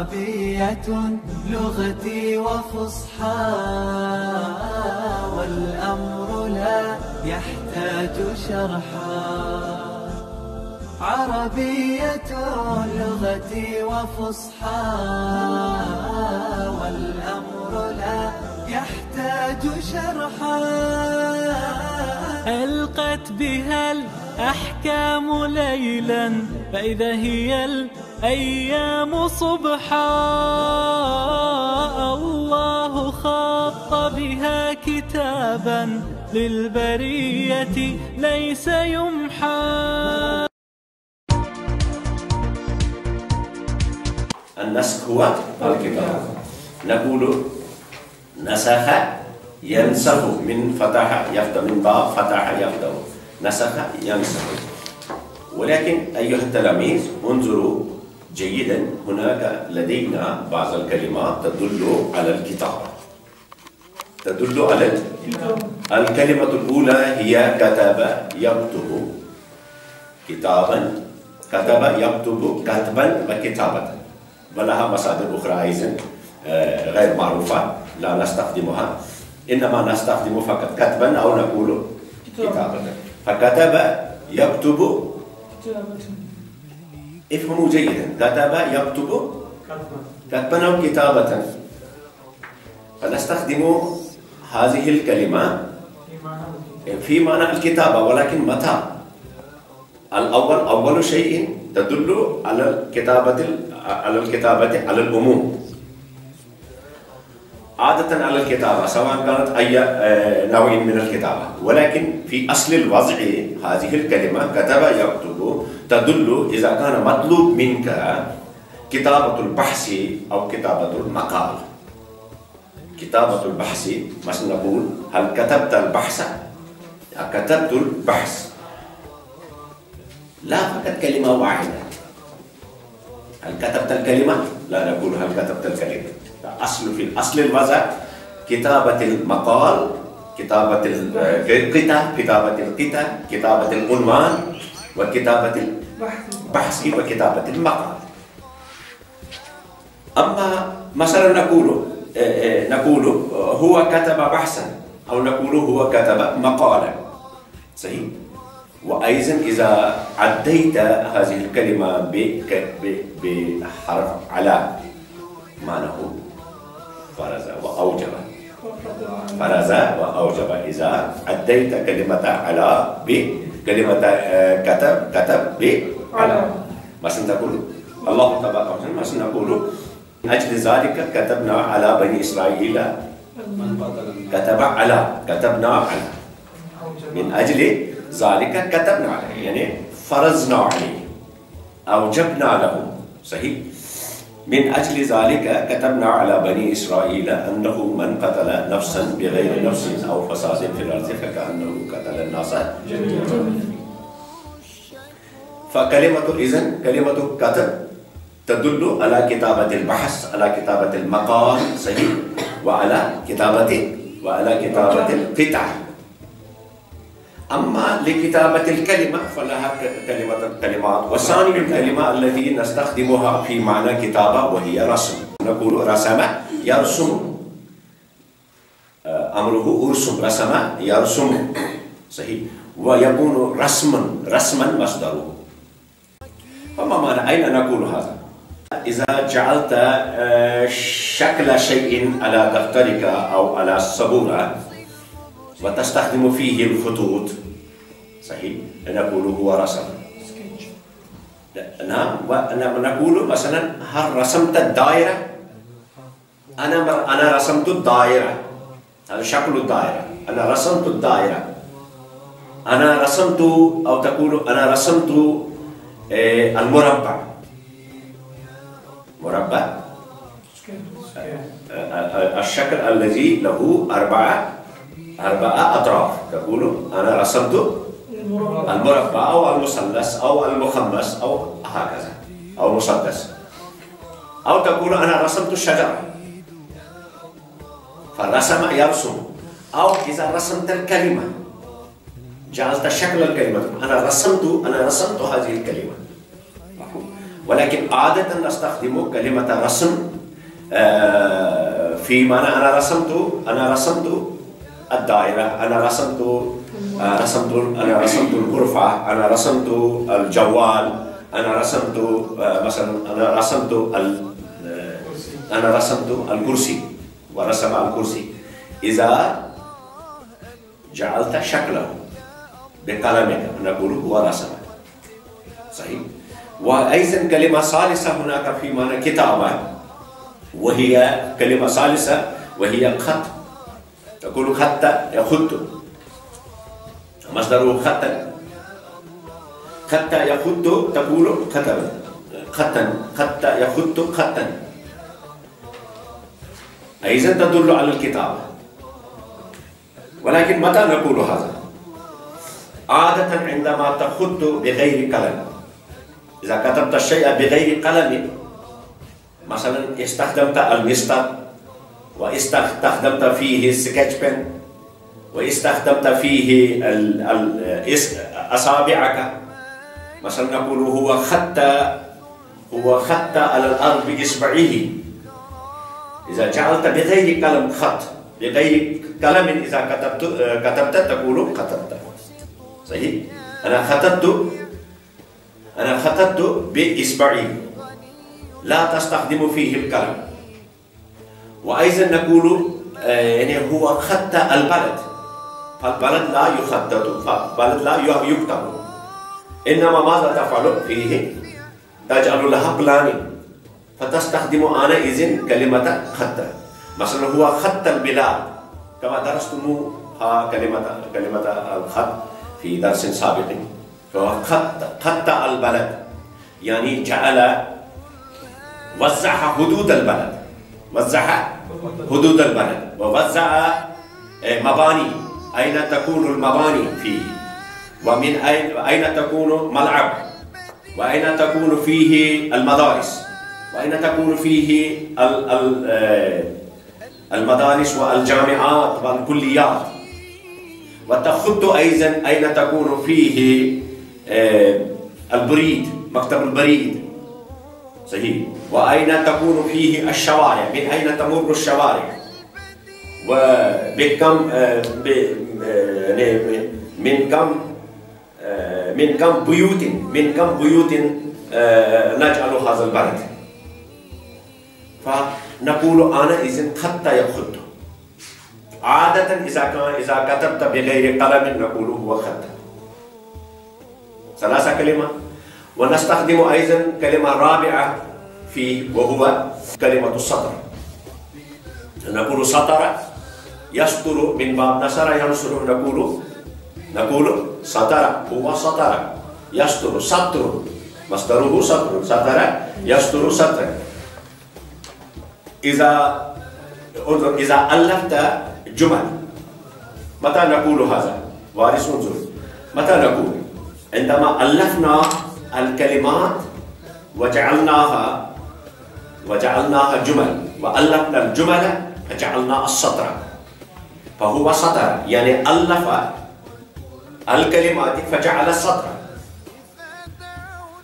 عربية لغتي وفصحى، والأمر لا يحتاج شرحا. عربية لغتي وفصحى، والأمر لا يحتاج شرحا. ألقت بها الأحكام ليلا، فإذا هي الأيام صبحا. الله خط بها كتابا للبرية ليس يمحى. النسخ هو الكتاب. نقول نسخ ينسخ من فتح يفتح، من باب فتح يفتح، نسخ ينسخ. ولكن أيها التلاميذ انظروا جيدا، هناك لدينا بعض الكلمات تدل على الكتابة. تدل على الكلمة الأولى هي كتب يكتب كتابا، كتب يكتب كتبا وكتابة، ولها مصادر أخرى أيضا غير معروفة لا نستخدمها، إنما نستخدم فقط كتبا أو نقول كتابة. فكتب يكتب، افهموا جيدا، كتب يكتب كتبا أو كتابة. فنستخدم هذه الكلمة في معنى الكتابة، ولكن متى؟ أول شيء تدل على الكتابة على العموم، عادة على الكتابة سواء كانت أي نوع من الكتابة. ولكن في أصل الوضع هذه الكلمة كتب يكتب تدل إذا كان مطلوب منك كتابة البحث أو كتابة المقال. كتابة البحث مثلا نقول هل كتبت البحث؟ كتبت البحث، لا فقط كلمة واحدة. هل كتبت الكلمة؟ لا نقول هل كتبت الكلمة. في الأصل الوضع كتابة المقال، كتابة القطع، كتابة القطع، كتابة العنوان، وكتابة البحث، وكتابة المقال. أما مثلا نقول هو كتب بحثا، أو نقول هو كتب مقالا، صحيح؟ وأيضا إذا عديت هذه الكلمة بحرف على معناه فرز وأوجب، فرز وأوجب. إذا عديت كلمة على بكلمة كتب بعلى، مثلا تقول الله تبارك وتعالى، مثلا نقول من أجل ذلك كتبنا على بني إسرائيل، كتبنا على، من أجل ذلك كتبنا عليه، يعني فرضنا عليه، أوجبنا له، صحيح؟ من أجل ذلك كتبنا على بني إسرائيل أنه من قتل نفسا بغير نفس أو فساد في الأرض فكأنه قتل الناس جميعا. فكلمة إذن كلمة كتب تدل على كتابة البحث، على كتابة المقال، صحيح؟ وعلى كتابة القطع. أما لكتابة الكلمة فلها كلمات، وثاني الكلمة التي نستخدمها في معنى كتابة وهي رسم. نقول رسم يرسم، أمره أرسم، رسم يرسم، صحيح؟ ويكون رسما مصدره. فما معنى أين نقول هذا؟ إذا جعلت شكل شيء على دفترك أو على السبورة وتستخدم فيه الخطوط، صحيح؟ نقول هو رسم. نعم، ونقول مثلا هل رسمت الدائرة؟ أنا رسمت الدائرة، هذا شكل الدائرة، أنا رسمت الدائرة. أنا رسمت، أو تقول أنا رسمت المربع. مربع الشكل الذي له أربعة أطراف. تقول أنا رسمت المربع أو المثلث أو المخمس أو هكذا، أو مسدس. أو تقول أنا رسمت الشجرة، فالرسم يرسم. أو إذا رسمت الكلمة جعلت شكل الكلمة، أنا رسمت هذه الكلمة. ولكن عادة نستخدم كلمة رسم في معنى أنا رسمت الدائرة، أنا رسمت الغرفة، أنا رسمت الجوال، أنا رسمت مثلا أنا رسمت الكرسي ورسم الكرسي. إذا جعلت شكله بقلمك نقول هو رسم. صحيح. وأيضا كلمة ثالثة هناك في معنى كتابة، وهي كلمة ثالثة وهي خط. تقول خط يخط، مصدره خطا. خط يخط تقول كتبا، خط يخط خطا، أيضا تدل على الكتابة. ولكن متى نقول هذا؟ عادة عندما تخط بغير قلم. إذا كتبت الشيء بغير قلم، مثلا استخدمت المسطر واستخدمت فيه السكتش بن واستخدمت فيه أصابعك، مثلا نقول هو خط على الأرض بإصبعه. إذا جعلت بغير قلم خط، بغير قلم إذا كتبت تقول كتبت. صحيح. أنا خطبت بإصبعي، لا تستخدم فيه القلم. وأيضا نقول يعني هو خط البلد، فالبلد لا يخطط، فالبلد لا يكتب، إنما ماذا تفعل فيه؟ تجعل لها بلان، فتستخدم أنا إذن كلمة خط. مثلا هو خط البلاد، كما درستموها كلمة الخط في درس سابق. خط البلد يعني وزع حدود البلد، ووزع مباني، أين تكون المباني فيه، ومن أين تكون ملعب، وأين تكون فيه المدارس، وأين تكون فيه المدارس والجامعات والكليات. وتخط أيضا أين تكون فيه البريد، مكتب البريد. صحيح. وأين تكون فيه الشوارع، من أين تمر الشوارع، وبكم من كم بيوت نجعل هذا البلد. فنقول أنا إذن خط يخط. عادة إذا كتبت بغير قلم نقول هو خط. ثلاثة كلمة. ونستخدم أيضا كلمة رابعة فيه، وهو كلمة السطر. نقول سطر يستر، من باب نصر ينصر، نقول سطر، هو سطر يستر، سطر مصدره سطر، سطر يستر سطر. إذا ألفت جمل، متى نقول هذا؟ وارث انظر، متى نقول؟ عندما ألفنا الكلمات وجعلناها جمل، وألفنا الجمل فجعلنا السطر، فهو سطر يعني ألف الكلمات فجعل السطر.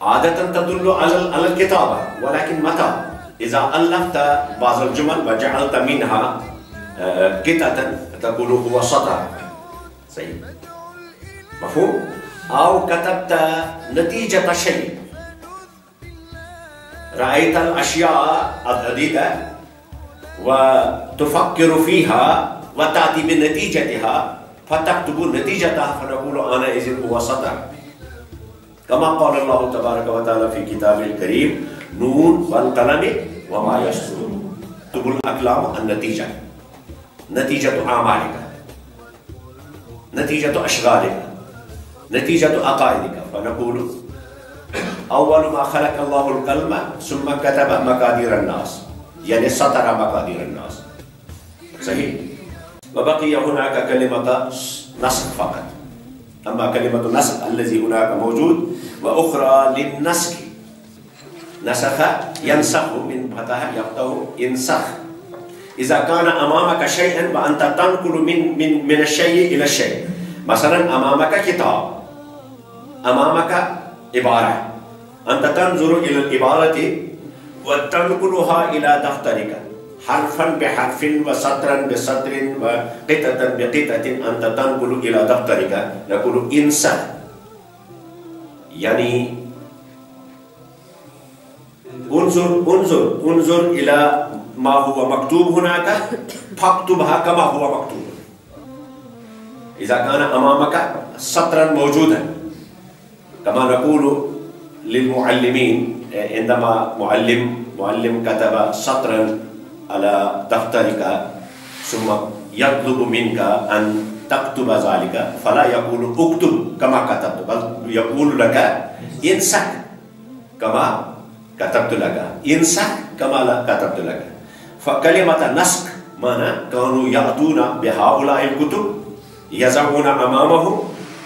عادة تدل على الكتابة، ولكن متى؟ إذا ألفت بعض الجمل وجعلت منها قطعة تقول هو سطر. صحيح. مفهوم؟ أو كتبت نتيجة شيء، رأيت الأشياء العديدة وتفكر فيها وتأتي بنتيجتها فتكتب نتيجتها، فنقول أنا إذن هو سطر. كما قال الله تبارك وتعالى في كتابه الكريم: نون والقلم وما يسطرون. تقول الأقلام النتيجة، نتيجة أعمالك، نتيجة أشغالك، نتيجة عقائدك. فنقول أول ما خلق الله القلم ثم كتب مقادير الناس، يعني سطر مقادير الناس. صحيح. وبقي هناك كلمة نسخ فقط. أما كلمة النسخ الذي هناك موجود، وأخرى للنسخ. نسخ ينسخ، من فتح يفتح ينسخ. إذا كان أمامك شيئا وأنت تنقل من الشيء إلى الشيء، مثلا أمامك كتاب، أمامك عبارة، أنت تنظر إلى العبارة وتنقلها إلى دفترك حرفا بحرف وسطرا بسطر وقطعة بقطعة. أنت تنقل إلى دفترك نقول انسخ، يعني انظر إلى ما هو مكتوب هناك فاكتبها كما هو مكتوب. إذا كان أمامك سطرا موجودا، كما نقول للمعلمين عندما معلم كتب سطرا على دفترك ثم يطلب منك أن تكتب ذلك، فلا يقول اكتب كما كتبت، بل يقول لك انسخ كما كتبت لك، انسخ كما كتبت لك. فكلمة نسخ معنى كانوا يأتون بهؤلاء الكتب يضعون أمامهم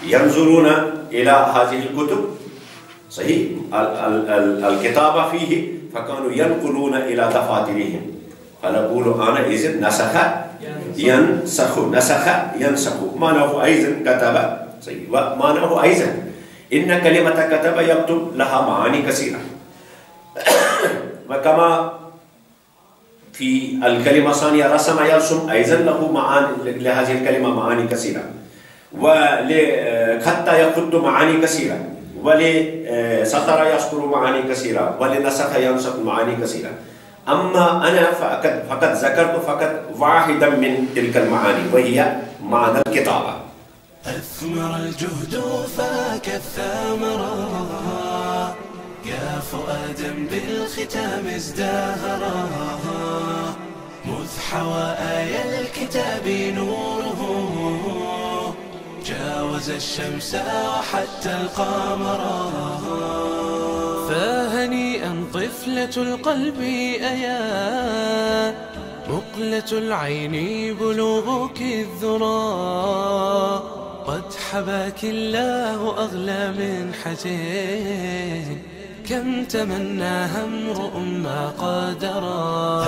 ينظرون إلى هذه الكتب صحيح الكتابة فيه، فكانوا ينقلون إلى دفاترهم. فنقول أنا إذن نسخ ينسخ، نسخ ينسخ معناه أيضا كتب صحيح. ومعناه أيضا إن كلمة كتب يكتب لها معاني كثيرة، وكما في الكلمة الثانية رسم يرسم أيضا له معاني، لهذه الكلمة معاني كثيرة، ولخط يخط معاني كثيرة، ولسطر يسطر معاني كثيرة، ولنسخ ينسخ معاني كثيرة. أما أنا فقد ذكرت فقط واحدا من تلك المعاني وهي معنى الكتابة. أثمر الجهد فاك الثمرة، يا فؤادا بالختام ازدهرا، مذ حوى آي الكتاب نوره، جاوز الشمس وحتى القمر. فهنيئا طفلة القلب أيا، مقلة العين بلوغك الذرى، قد حباك الله أغلى من حتين، كم تمناها امرؤ ما قدرا.